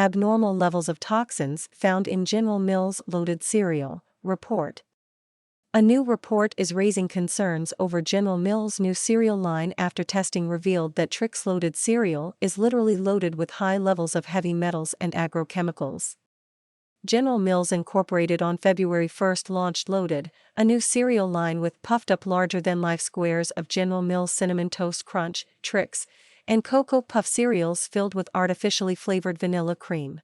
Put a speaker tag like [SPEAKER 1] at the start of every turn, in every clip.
[SPEAKER 1] abnormal levels of toxins found in General Mills loaded cereal, report. A new report is raising concerns over General Mills' new cereal line after testing revealed that Trix loaded cereal is literally loaded with high levels of heavy metals and agrochemicals. General Mills Incorporated on February 1 launched Loaded, a new cereal line with puffed-up larger-than-life squares of General Mills Cinnamon Toast Crunch, Trix, and Cocoa Puff cereals filled with artificially flavored vanilla cream.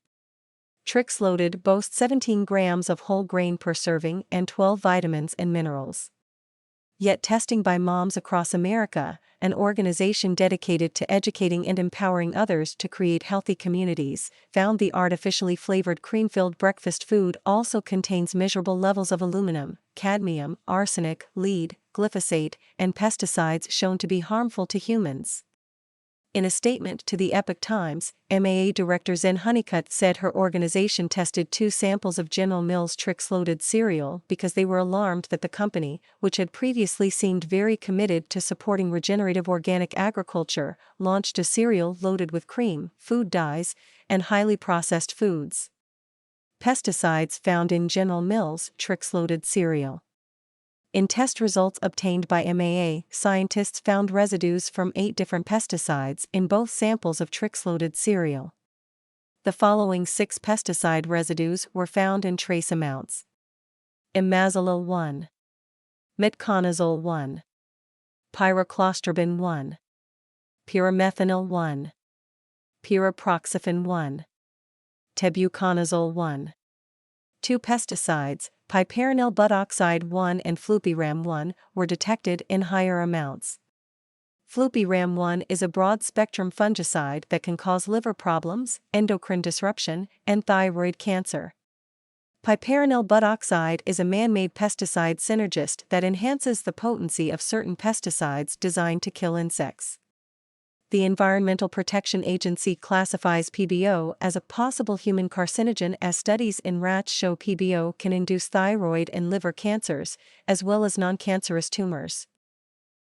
[SPEAKER 1] Trix Loaded boasts 17 grams of whole grain per serving and 12 vitamins and minerals. Yet testing by Moms Across America, an organization dedicated to educating and empowering others to create healthy communities, found the artificially flavored cream-filled breakfast food also contains measurable levels of aluminum, cadmium, arsenic, lead, glyphosate, and pesticides shown to be harmful to humans. In a statement to the Epoch Times, MAA Director Zen Honeycutt said her organization tested 2 samples of General Mills Trix loaded cereal because they were alarmed that the company, which had previously seemed very committed to supporting regenerative organic agriculture, launched a cereal loaded with cream, food dyes, and highly processed foods. Pesticides found in General Mills Trix loaded cereal. In test results obtained by MAA, scientists found residues from 8 different pesticides in both samples of Trix-loaded cereal. The following 6 pesticide residues were found in trace amounts: imazolil 1, metconazole 1, pyroclostrobin 1, pyrimethanol 1, pyriproxyfen 1, tebuconazole 1. 2 pesticides, piperonil butoxide 1 and flupiram 1, were detected in higher amounts. Flupiram 1 is a broad-spectrum fungicide that can cause liver problems, endocrine disruption, and thyroid cancer. Piperonil butoxide is a man-made pesticide synergist that enhances the potency of certain pesticides designed to kill insects. The Environmental Protection Agency classifies PBO as a possible human carcinogen as studies in rats show PBO can induce thyroid and liver cancers, as well as non-cancerous tumors.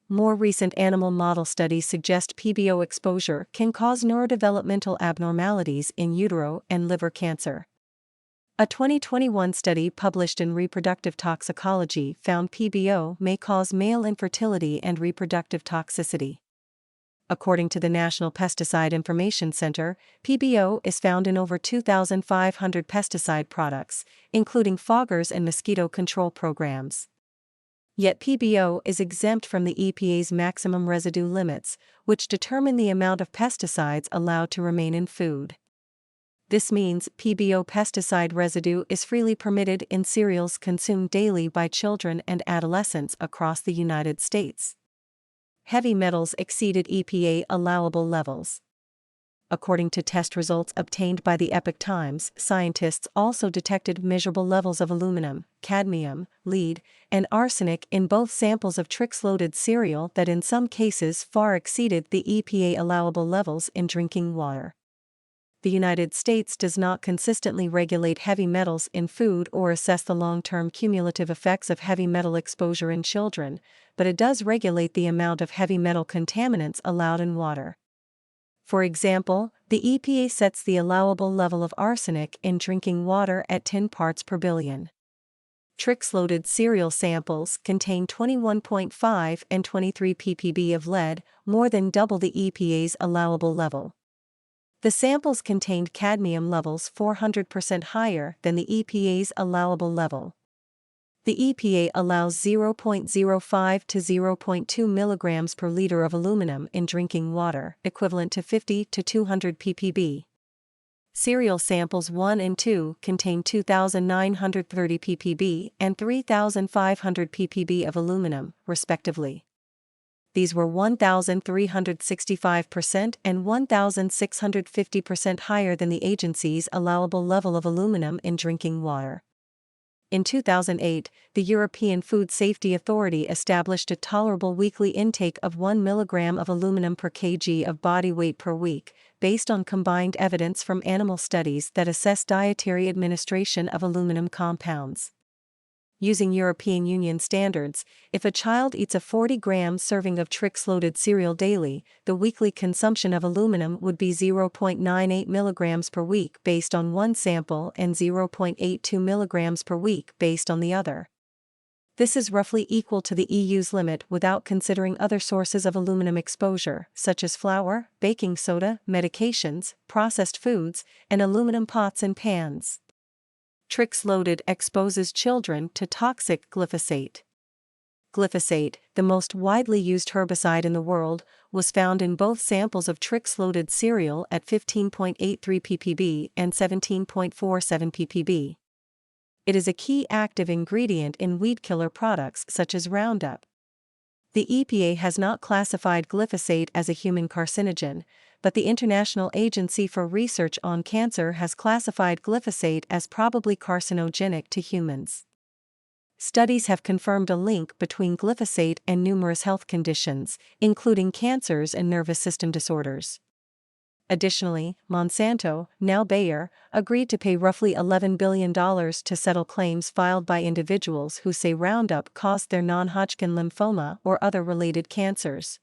[SPEAKER 1] More recent animal model studies suggest PBO exposure can cause neurodevelopmental abnormalities in utero and liver cancer. A 2021 study published in Reproductive Toxicology found PBO may cause male infertility and reproductive toxicity. According to the National Pesticide Information Center, PBO is found in over 2,500 pesticide products, including foggers and mosquito control programs. Yet PBO is exempt from the EPA's maximum residue limits, which determine the amount of pesticides allowed to remain in food. This means PBO pesticide residue is freely permitted in cereals consumed daily by children and adolescents across the United States. Heavy metals exceeded EPA allowable levels. According to test results obtained by the Epoch Times, scientists also detected measurable levels of aluminum, cadmium, lead, and arsenic in both samples of Trix-loaded cereal that in some cases far exceeded the EPA allowable levels in drinking water. The United States does not consistently regulate heavy metals in food or assess the long-term cumulative effects of heavy metal exposure in children, but it does regulate the amount of heavy metal contaminants allowed in water. For example, the EPA sets the allowable level of arsenic in drinking water at 10 parts per billion. Trix-loaded cereal samples contain 21.5 and 23 ppb of lead, more than double the EPA's allowable level. The samples contained cadmium levels 400% higher than the EPA's allowable level. The EPA allows 0.05 to 0.2 milligrams per liter of aluminum in drinking water, equivalent to 50 to 200 ppb. Cereal samples 1 and 2 contain 2,930 ppb and 3,500 ppb of aluminum, respectively. These were 1,365% and 1,650% higher than the agency's allowable level of aluminum in drinking water. In 2008, the European Food Safety Authority established a tolerable weekly intake of 1 mg of aluminum per kg of body weight per week, based on combined evidence from animal studies that assess dietary administration of aluminum compounds. Using European Union standards, if a child eats a 40-gram serving of Trix-loaded cereal daily, the weekly consumption of aluminum would be 0.98 milligrams per week based on one sample and 0.82 milligrams per week based on the other. This is roughly equal to the EU's limit without considering other sources of aluminum exposure, such as flour, baking soda, medications, processed foods, and aluminum pots and pans. Trix-loaded exposes children to toxic glyphosate. Glyphosate, the most widely used herbicide in the world, was found in both samples of Trix-loaded cereal at 15.83 ppb and 17.47 ppb. It is a key active ingredient in weedkiller products such as Roundup. The EPA has not classified glyphosate as a human carcinogen, but the International Agency for Research on Cancer has classified glyphosate as probably carcinogenic to humans. Studies have confirmed a link between glyphosate and numerous health conditions, including cancers and nervous system disorders. Additionally, Monsanto, now Bayer, agreed to pay roughly $11 billion to settle claims filed by individuals who say Roundup caused their non-Hodgkin lymphoma or other related cancers.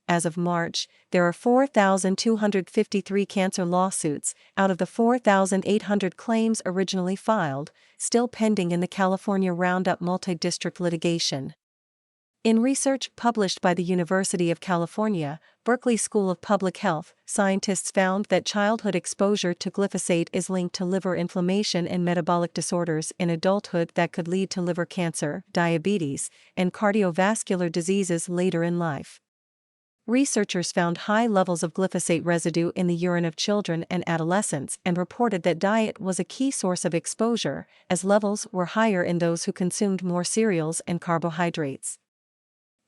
[SPEAKER 1] As of March, there are 4,253 cancer lawsuits, out of the 4,800 claims originally filed, still pending in the California Roundup multi-district litigation. In research published by the University of California, Berkeley School of Public Health, scientists found that childhood exposure to glyphosate is linked to liver inflammation and metabolic disorders in adulthood that could lead to liver cancer, diabetes, and cardiovascular diseases later in life. Researchers found high levels of glyphosate residue in the urine of children and adolescents and reported that diet was a key source of exposure, as levels were higher in those who consumed more cereals and carbohydrates.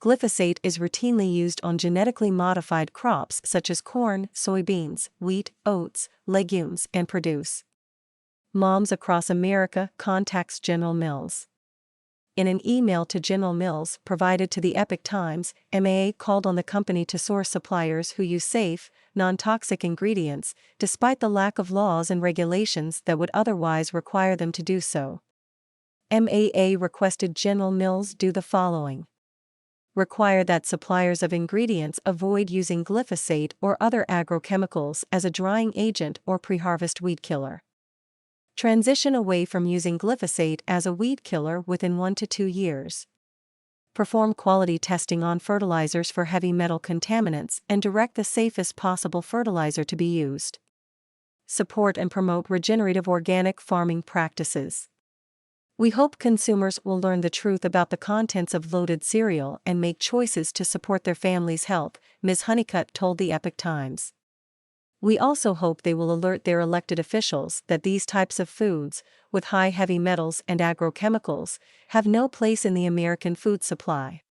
[SPEAKER 1] Glyphosate is routinely used on genetically modified crops such as corn, soybeans, wheat, oats, legumes, and produce. Moms across America contacts General Mills. In an email to General Mills provided to the Epoch Times, MAA called on the company to source suppliers who use safe, non-toxic ingredients, despite the lack of laws and regulations that would otherwise require them to do so. MAA requested General Mills do the following: require that suppliers of ingredients avoid using glyphosate or other agrochemicals as a drying agent or pre-harvest weed killer. Transition away from using glyphosate as a weed killer within 1 to 2 years. Perform quality testing on fertilizers for heavy metal contaminants and direct the safest possible fertilizer to be used. Support and promote regenerative organic farming practices. We hope consumers will learn the truth about the contents of loaded cereal and make choices to support their family's health, Ms. Honeycutt told the Epoch Times. We also hope they will alert their elected officials that these types of foods, with high heavy metals and agrochemicals, have no place in the American food supply.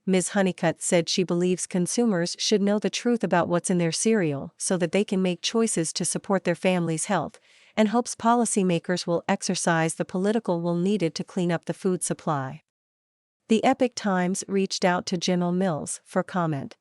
[SPEAKER 1] Ms. Honeycutt said she believes consumers should know the truth about what's in their cereal so that they can make choices to support their family's health, and hopes policymakers will exercise the political will needed to clean up the food supply. The Epoch Times reached out to General Mills for comment.